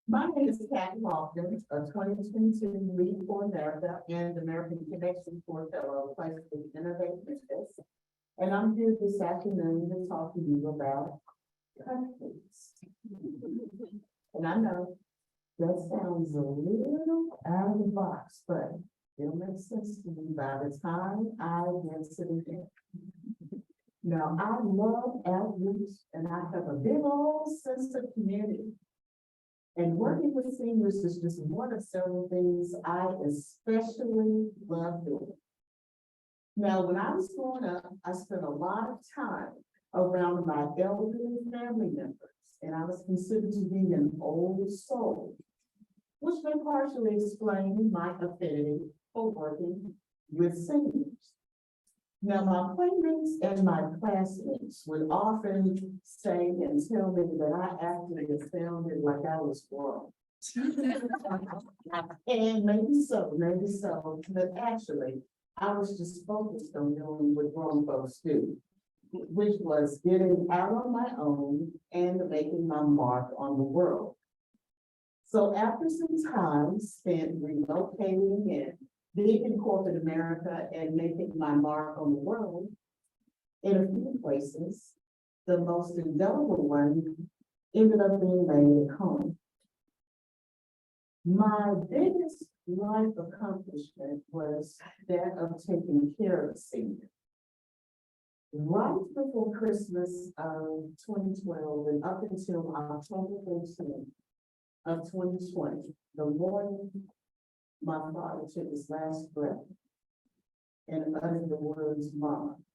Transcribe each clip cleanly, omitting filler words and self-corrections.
My name is Kathy Lofton, a 2022 Lead for America and American Connection for Fellow, placed with Innovate Memphis. And I'm here this afternoon to talk to you about cupcakes. And I know that sounds a little out of the box, but it'll make sense to me by the time I get sitting there. Now, I love outreach and I have a big old sense of community. And working with seniors is just one of several things I especially love doing. Now, when I was growing up, I spent a lot of time around my elderly family members, and I was considered to be an old soul, which may partially explain my affinity for working with seniors. Now, my playmates and my classmates would often say and tell me that I actually sounded like I was grown. And maybe so, but actually, I was just focused on doing what grown folks do, which was getting out on my own and making my mark on the world. So after some time spent relocating and being in corporate America and making my mark on the world, in a few places, the most indelible one ended up being made at home. My biggest life accomplishment was that of taking care of a senior. Right before Christmas of 2012 and up until October 13th of 2020, the morning my father took his last breath and uttered the words, "Mom,"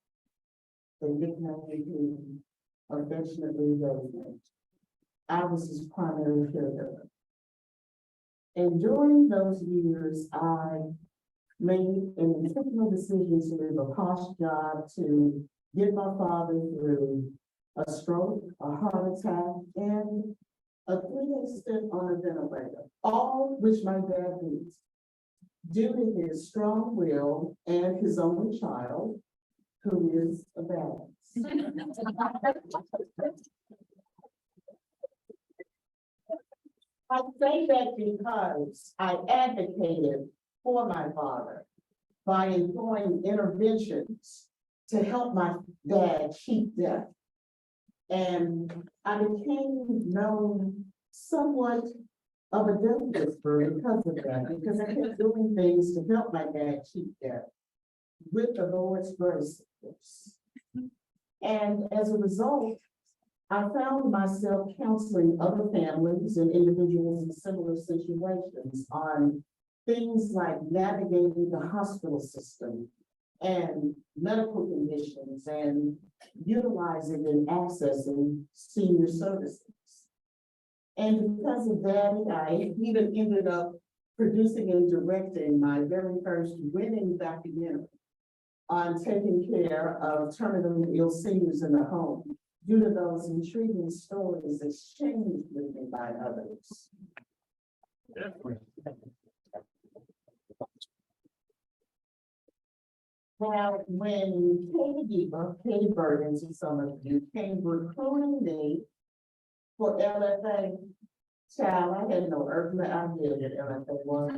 the nickname he affectionately gave me. I was his primary caregiver. And during those years, I made an intentional decision to leave a posh job to get my father through a stroke, a heart attack, and a 3-day stint on a ventilator, all which my dad did. Due to his strong will and his only child, who is a badass. I say that because I advocated for my father by employing interventions to help my dad cheat death. And I became known somewhat of a death whisperer because of that, because I kept doing things to help my dad cheat death with the Lord's grace. And as a result, I found myself counseling other families and individuals in similar situations on things like navigating the hospital system and medical conditions and utilizing and accessing senior services. And because of that, I even ended up producing and directing my very first winning documentary on taking care of terminally ill seniors in the home due to those intriguing stories exchanged with me by others. Now, when Katie Bergen, to some of you, came recruiting me for LFA, child, I had no earthly idea that LFA was.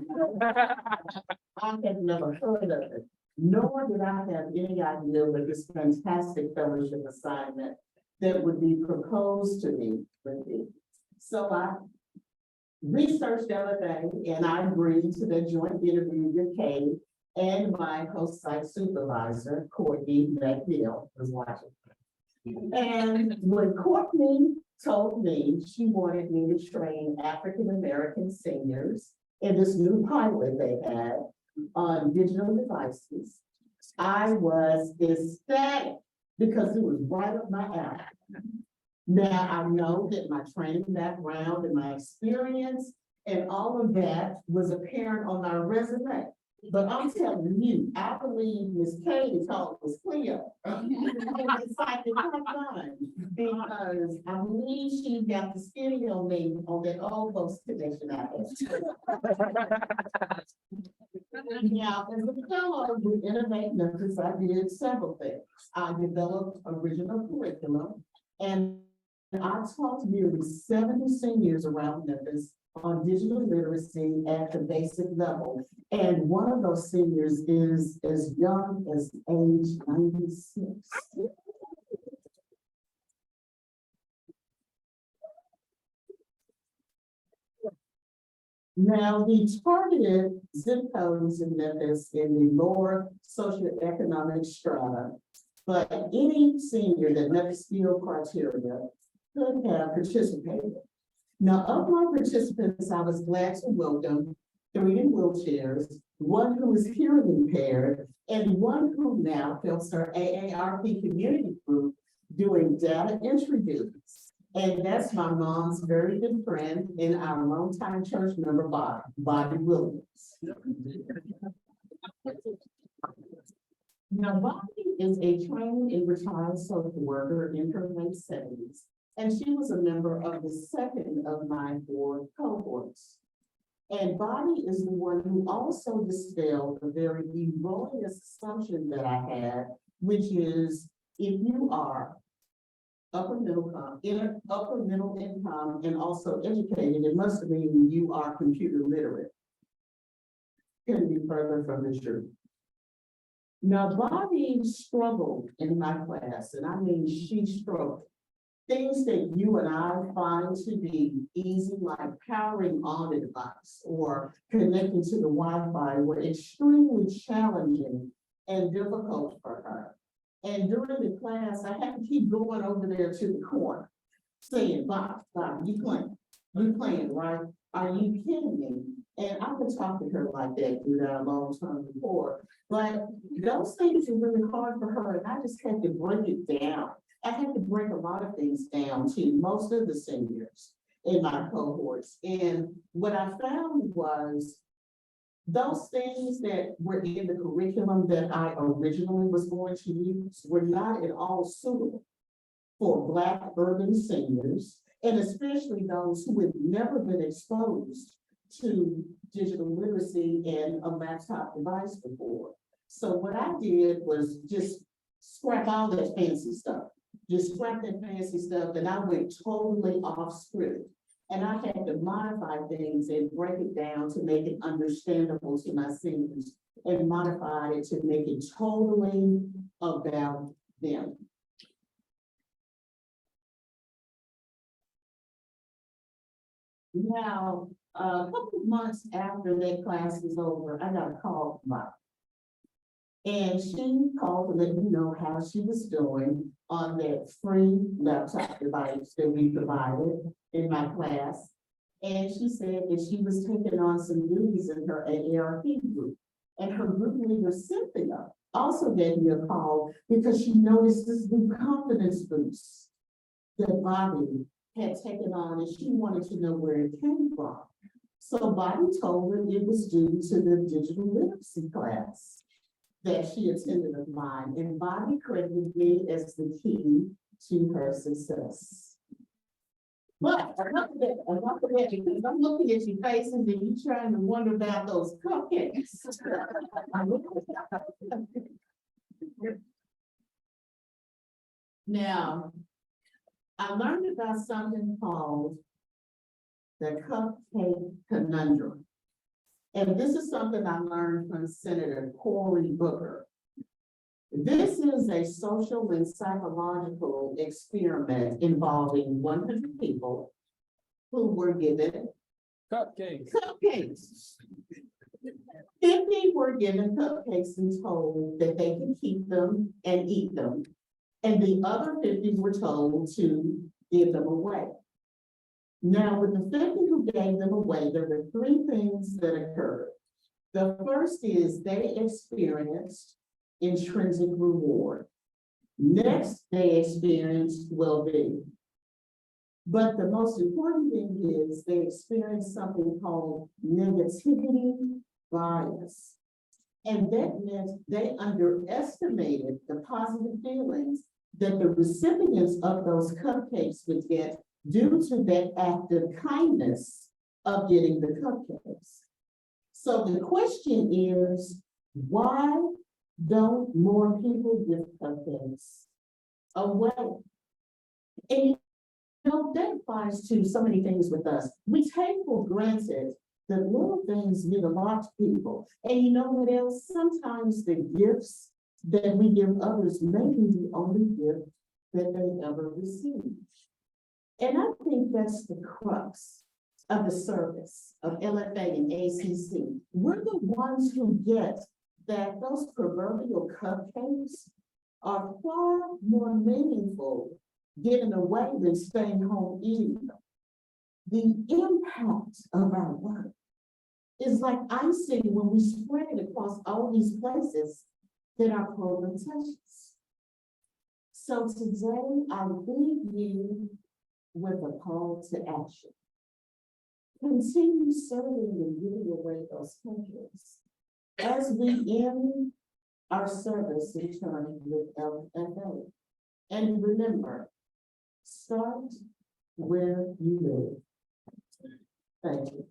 I had never heard of it, nor did I have any idea that this fantastic fellowship assignment that would be proposed to me would be. So I researched LFA and I agreed to the joint interview with Kay and my host site supervisor, Courtney McNeil, was watching. And when Courtney told me she wanted me to train African-American seniors in this new pilot they had on digital devices, I was ecstatic because it was right up my alley. Now, I know that my training background and my experience and all of that was apparent on my resume. But I'm telling you, I believe Miss Katie told Miss Cleo. Because I believe she got the skinny on me on that old folks connection I had. Now, as a fellow with Innovate Memphis, I did several things. I developed original curriculum, and I taught nearly 70 seniors around Memphis on digital literacy at the basic level. And one of those seniors is as young as age 96. Now, we targeted zip codes in Memphis in the lower socioeconomic strata, but any senior that met the skill criteria could have participated. Now, of my participants, I was glad to welcome 3 in wheelchairs, 1 who is hearing impaired, and 1 who now fills her AARP community group doing data entry duties. And that's my mom's very good friend and our longtime church member, Bobby Williams. Now, Bobby is a trained and retired social worker in her late 70s, and she was a member of the second of my 4 cohorts. And Bobby is the one who also dispelled a very erroneous assumption that I had, which is if you are upper middle income, and also educated, it must mean you are computer literate. Couldn't be further from the truth. Now, Bobby struggled in my class, and I mean, she struggled. Things that you and I find to be easy, like powering on a device or connecting to the Wi-Fi, were extremely challenging and difficult for her. And during the class, I had to keep going over there to the corner, saying, Bob, you playing, right? Are you kidding me? And I could talk to her like that through that long term before. But those things were really hard for her, and I just had to break it down. I had to break a lot of things down to most of the seniors in my cohorts. And what I found was those things that were in the curriculum that I originally was going to use were not at all suitable for Black urban seniors, and especially those who had never been exposed to digital literacy and a laptop device before. So what I did was just scrap all that fancy stuff, and I went totally off script. And I had to modify things and break it down to make it understandable to my seniors, and modify it to make it totally about them. Now, a couple of months after that class was over, I got a call from her. And she called to let me know how she was doing on that free laptop device that we provided in my class. And she said that she was taking on some duties in her AARP group. And her group leader, Cynthia, also gave me a call because she noticed this new confidence boost that Bobby had taken on, and she wanted to know where it came from. So Bobby told her it was due to the digital literacy class that she attended of mine, and Bobby credited me as the key to her success. But enough of that, because I'm looking at your faces and you're trying to wonder about those cupcakes. Now, I learned about something called the cupcake conundrum. And this is something I learned from Senator Cory Booker. This is a social and psychological experiment involving 100 people who were given cupcakes. 50 were given cupcakes and told that they could keep them and eat them. And the other 50 were told to give them away. Now, with the 50 who gave them away, there were 3 things that occurred. The first is they experienced intrinsic reward. Next, they experienced well-being. But the most important thing is they experienced something called negativity bias. And that meant they underestimated the positive feelings that the recipients of those cupcakes would get due to that act of kindness of getting the cupcakes. So the question is, why don't more people give cupcakes away? And No, that applies to so many things with us. We take for granted that little things mean a lot to people. And you know what else? Sometimes the gifts that we give others may be the only gift that they ever receive. And I think that's the crux of the service of LFA and ACC. We're the ones who get that those proverbial cupcakes are far more meaningful giving away than staying home eating them. The impact of our work is like icing when we spread it across all these places that our program touches. So today I leave you with a call to action. Continue serving and giving away those countries as we end our service in turn with LFA. And remember, start where you live. Thank you.